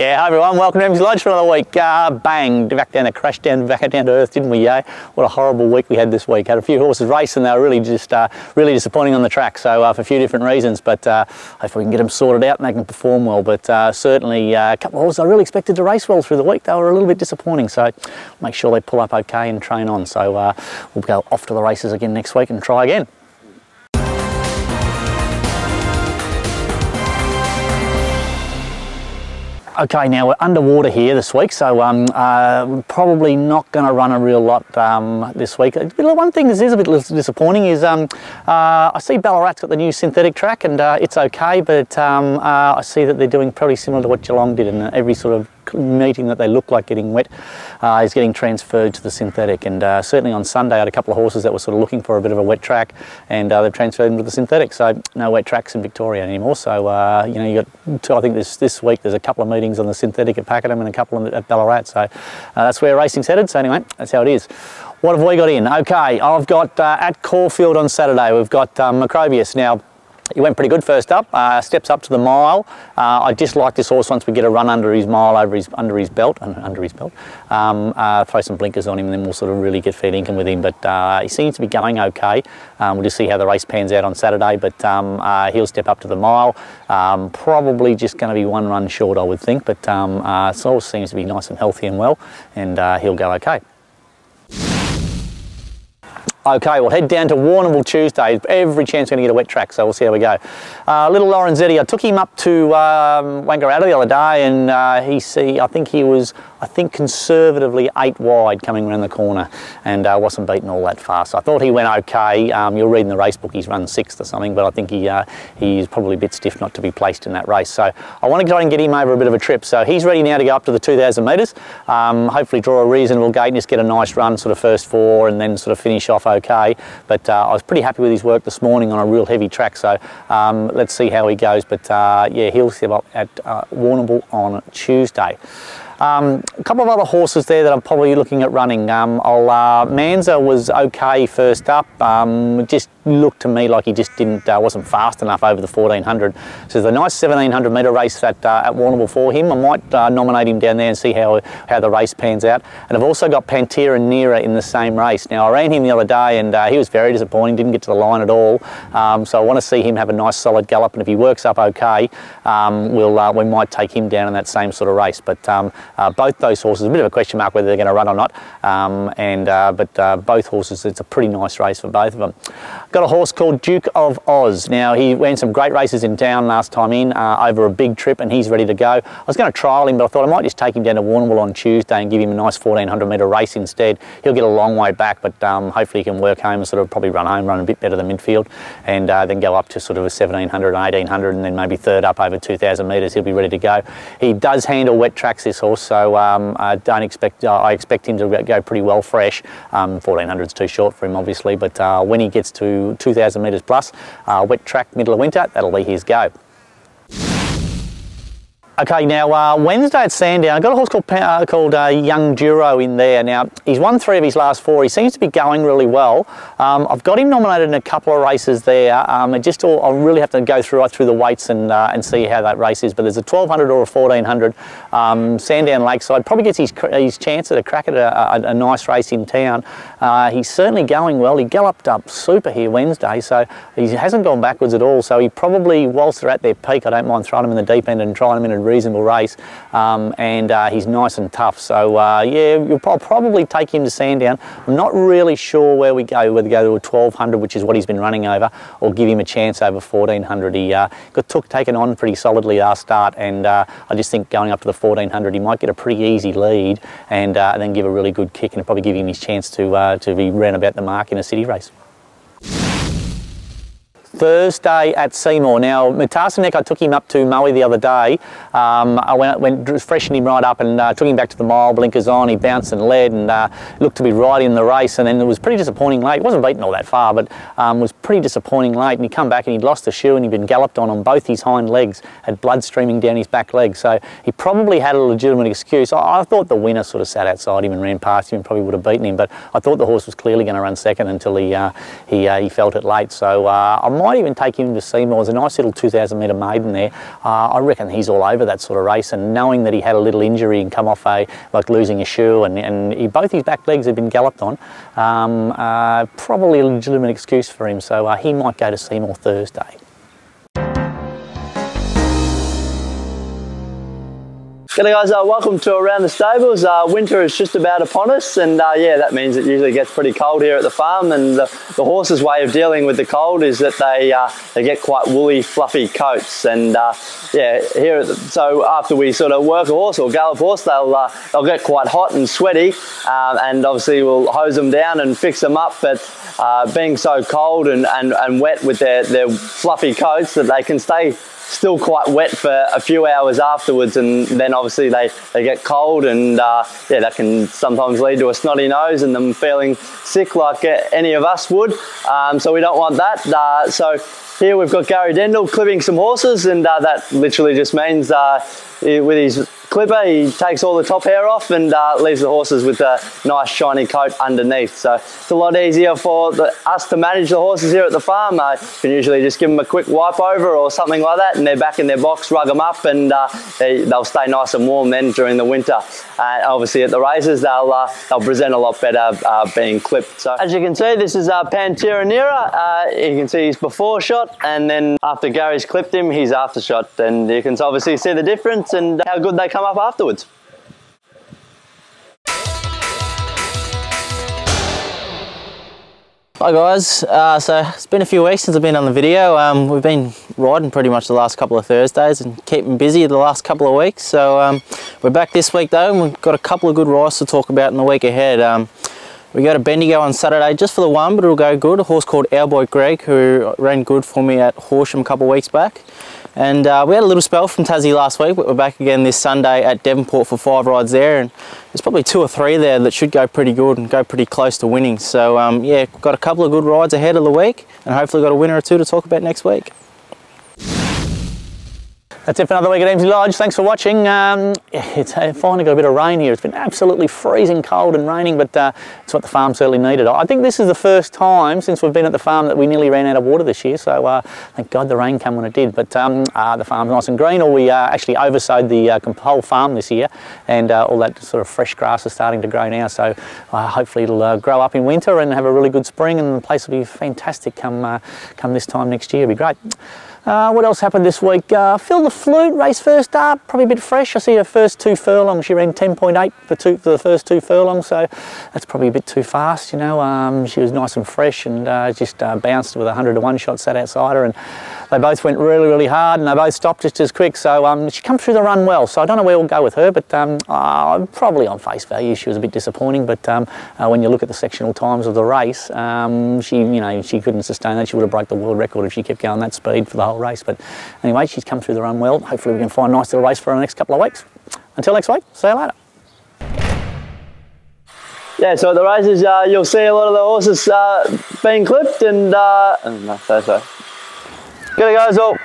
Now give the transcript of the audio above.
Yeah, hi everyone, welcome to Emsley Lodge for another week. Bang, back down to earth, didn't we, yeah? What a horrible week we had this week. Had a few horses race and they were really just really disappointing on the track, so for a few different reasons, but hopefully we can get them sorted out and they can perform well. But certainly a couple of horses I really expected to race well through the week. They were a little bit disappointing, so make sure they pull up okay and train on. So we'll go off to the races again next week and try again. Okay, now we're underwater here this week, so we're probably not going to run a real lot this week. One thing that is a bit disappointing is I see Ballarat's got the new synthetic track and it's okay, but I see that they're doing pretty similar to what Geelong did, and every sort of meeting that they look like getting wet is getting transferred to the synthetic. And certainly on Sunday I had a couple of horses that were sort of looking for a bit of a wet track, and they've transferred them to the synthetic, so no wet tracks in Victoria anymore. So you know, you got I think this week there's a couple of meetings on the synthetic at Pakenham and a couple at Ballarat, so that's where racing's headed. So anyway, that's how it is. What have we got in? Okay, I've got at Caulfield on Saturday, we've got Macrobius. Now, he went pretty good first up, steps up to the mile. I dislike this horse once we get a run under his mile, under his belt. Throw some blinkers on him and then we'll sort of really get fair income with him. But he seems to be going okay. We'll just see how the race pans out on Saturday, but he'll step up to the mile. Probably just going to be one run short, I would think, but this horse seems to be nice and healthy and well, and he'll go okay. Okay, we'll head down to Warrnambool Tuesday. Every chance we're going to get a wet track, so we'll see how we go. Little Lorenzetti, I took him up to Wangaratta the other day, and I think he was, conservatively 8 wide coming around the corner, and wasn't beaten all that fast. So I thought he went okay. You'll read in the race book he's run 6th or something, but I think he's probably a bit stiff not to be placed in that race. So I want to try and get him over a bit of a trip. So he's ready now to go up to the 2,000 metres. Hopefully draw a reasonable gate and just get a nice run, sort of first 4, and then sort of finish off okay. But I was pretty happy with his work this morning on a real heavy track, so let's see how he goes. But yeah, he'll step up at Warrnambool on Tuesday. A couple of other horses there that I'm probably looking at running. Mannza was okay first up. Just looked to me like he just wasn't fast enough over the 1400. So there's a nice 1700 metre race at Warrnambool for him. I might nominate him down there and see how the race pans out. And I've also got Pantera Nera in the same race. Now I ran him the other day and he was very disappointing, didn't get to the line at all. So I want to see him have a nice solid gallop, and if he works up okay, we might take him down in that same sort of race. But both those horses, a bit of a question mark whether they're going to run or not, but both horses, it's a pretty nice race for both of them. Got a horse called Duke of Oz. Now he ran some great races in town last time in over a big trip, and he's ready to go. I was going to trial him, but I thought I might just take him down to Warrnambool on Tuesday and give him a nice 1400 metre race instead. He'll get a long way back, but hopefully he can work home and sort of probably run home, run a bit better than midfield, and then go up to sort of a 1700 and 1800, and then maybe third up over 2000 metres. He'll be ready to go. He does handle wet tracks, this horse, so I expect him to go pretty well fresh. 1400 is too short for him, obviously, but when he gets to 2000 metres plus, wet track, middle of winter, that'll be his go. Okay, now Wednesday at Sandown, I've got a horse called Young Douro in there. Now, he's won 3 of his last 4. He seems to be going really well. I've got him nominated in a couple of races there. I'll really have to go right through the weights and see how that race is. But there's a 1200 or a 1400. Sandown Lakeside probably gets his chance at a crack at a nice race in town. He's certainly going well. He galloped up super here Wednesday, so he hasn't gone backwards at all. So he probably, whilst they're at their peak, I don't mind throwing him in the deep end and trying him in a reasonable race, and he's nice and tough, so yeah, I'll probably take him to Sandown. I'm not really sure where we go, whether we go to a 1200, which is what he's been running over, or give him a chance over 1400. He got taken on pretty solidly last start, and I just think going up to the 1400 he might get a pretty easy lead and then give a really good kick, and probably give him his chance to be round about the mark in a city race. Thursday at Seymour. Now, Mutanaaseq, I took him up to Moe the other day. I freshened him right up and took him back to the mile, blinkers on. He bounced and led and looked to be right in the race, and then it was pretty disappointing late. He wasn't beaten all that far, but was pretty disappointing late, and he come back and he'd lost the shoe and he'd been galloped on both his hind legs, had blood streaming down his back leg, so he probably had a legitimate excuse. I thought the winner sort of sat outside him and ran past him and probably would have beaten him, but I thought the horse was clearly going to run second until he felt it late, so I might might even take him to Seymour. There's a nice little 2,000 metre maiden there. I reckon he's all over that sort of race, and knowing that he had a little injury and come off like losing a shoe, and both his back legs had been galloped on, probably a legitimate excuse for him, so he might go to Seymour Thursday. G'day guys, welcome to Around the Stables. Winter is just about upon us, and yeah, that means it usually gets pretty cold here at the farm, and the horses' way of dealing with the cold is that they get quite woolly, fluffy coats, and yeah, so after we sort of work a horse or gallop a horse, they'll get quite hot and sweaty, and obviously we'll hose them down and fix them up, but being so cold and wet with their fluffy coats, that they can stay still quite wet for a few hours afterwards, and then obviously they get cold, and yeah, that can sometimes lead to a snotty nose and them feeling sick like any of us would, so we don't want that. So here we've got Gary Dendle clipping some horses, and that literally just means with his clipper he takes all the top hair off and leaves the horses with a nice shiny coat underneath. So it's a lot easier for us to manage the horses here at the farm. You can usually just give them a quick wipe over or something like that, and they're back in their box, rug them up, and they'll stay nice and warm then during the winter. Obviously at the races they'll present a lot better being clipped. So as you can see, this is Pantera Nera. You can see his before shot, and then after Gary's clipped him, his after shot, and you can obviously see the difference and how good they come up afterwards. Hi guys, so it's been a few weeks since I've been on the video. We've been riding pretty much the last couple of Thursdays and keeping busy the last couple of weeks. So we're back this week though, and we've got a couple of good rides to talk about in the week ahead. We go to Bendigo on Saturday just for the one, but it'll go good. A horse called Our Boy Greg, who ran good for me at Horsham a couple of weeks back. And we had a little spell from Tassie last week, but we're back again this Sunday at Devonport for 5 rides there, and there's probably 2 or 3 there that should go pretty good and go pretty close to winning. So yeah, got a couple of good rides ahead of the week, and hopefully got a winner or 2 to talk about next week. That's it for another week at Emsley Lodge. Thanks for watching. It's finally got a bit of rain here. It's been absolutely freezing cold and raining, but it's what the farm certainly needed. I think this is the first time since we've been at the farm that we nearly ran out of water this year, so thank God the rain came when it did. But the farm's nice and green. We actually oversowed the whole farm this year, and all that sort of fresh grass is starting to grow now, so hopefully it'll grow up in winter and have a really good spring, and the place will be fantastic come this time next year. It'll be great. What else happened this week? Phil the Flute, race first up, probably a bit fresh. I see her first 2 furlongs. She ran 10.8 for the first 2 furlongs, so that's probably a bit too fast, you know. She was nice and fresh, and just bounced with a 100-to-1 shot sat outside her, and they both went really, really hard, and they both stopped just as quick. So she come through the run well, so I don't know where we'll go with her, but probably on face value she was a bit disappointing, but when you look at the sectional times of the race, she couldn't sustain that. She would have broke the world record if she kept going that speed for the whole race. But anyway, she's come through the run well. Hopefully we can find a nice little race for her in the next couple of weeks. Until next week, see you later. Yeah, so at the races you'll see a lot of the horses being clipped, and no, sorry. G'day guys all.